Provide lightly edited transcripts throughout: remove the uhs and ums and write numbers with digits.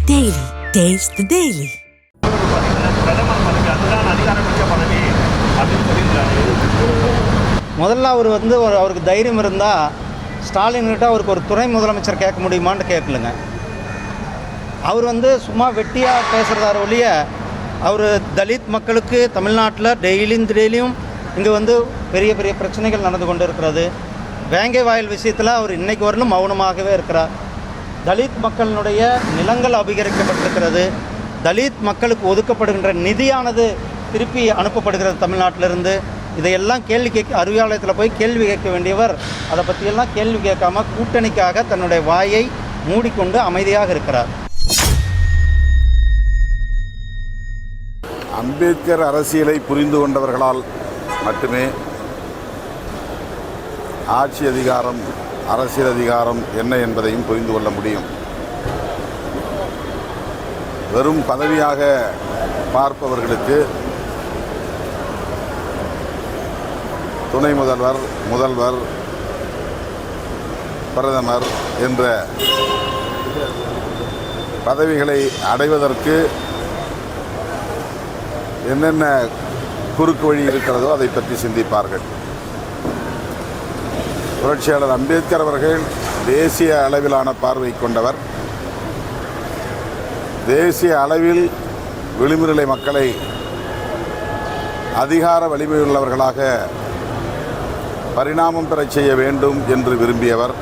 Daily. Taste the Daily. முதல்ல அவர் அவருக்கு தைரியம் இருந்தால் ஸ்டாலின்கிட்ட அவருக்கு ஒரு துணை முதலமைச்சர் கேட்க முடியுமான்னு கேட்கலுங்க. அவர் சும்மா வெட்டியாக பேசுகிறதார ஒழிய அவர் தலித் மக்களுக்கு தமிழ்நாட்டில் டெய்லியும் இங்கே பெரிய பெரிய பிரச்சனைகள் நடந்து கொண்டு இருக்கிறது. வேங்கை வாயில் விஷயத்தில் அவர் இன்றைக்கு வரலும் மௌனமாகவே இருக்கிறார். தலித் மக்களினுடைய நிலங்கள் அபகரிக்கப்பட்டிருக்கிறது. தலித் மக்களுக்கு ஒதுக்கப்படுகின்ற நிதியானது திருப்பி அனுப்பப்படுகிறது தமிழ்நாட்டிலிருந்து. இதையெல்லாம் கேள்வி கேட்க அறிவாலயத்தில் போய் கேள்வி கேட்க வேண்டியவர் அதை பற்றியெல்லாம் கேள்வி கேட்காம கூட்டணிக்காக தன்னுடைய வாயை மூடிக்கொண்டு அமைதியாக இருக்கிறார். அம்பேத்கர் அரசியலை புரிந்து கொண்டவர்களால் மட்டுமே ஆட்சி அதிகாரம், அரசியல் அதிகாரம் என்ன என்பதையும் புரிந்து கொள்ள முடியும். வெறும் பதவியாக பார்ப்பவர்களுக்கு துணை முதல்வர், முதல்வர், பிரதமர் என்ற பதவிகளை அடைவதற்கு என்னென்ன குறுக்கு வழி இருக்கிறதோ அதை பற்றி சிந்திப்பார்கள். புரட்சியாளர் அம்பேத்கர் அவர்கள் தேசிய அளவிலான பார்வை கொண்டவர். தேசிய அளவில் விளிம்புநிலை மக்களை அதிகார வலிமையுள்ளவர்களாக பரிணாமம் பெறச் செய்ய வேண்டும் என்று விரும்பியவர்.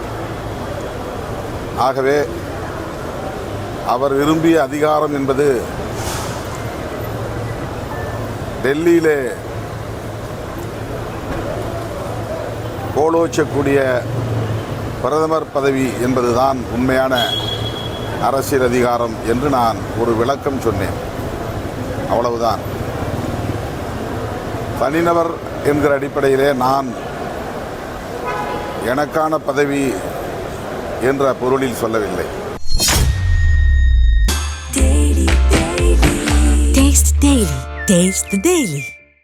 ஆகவே அவர் விரும்பிய அதிகாரம் என்பது டெல்லியிலே கோலோச்சக்கூடிய பிரதமர் பதவி என்பதுதான் உண்மையான அரசியல் அதிகாரம் என்று நான் ஒரு விளக்கம் சொன்னேன். அவ்வளவுதான். தனிநபர் என்கிற அடிப்படையிலே நான் எனக்கான பதவி என்ற பொருளில் சொல்லவில்லை. Taste the Daily.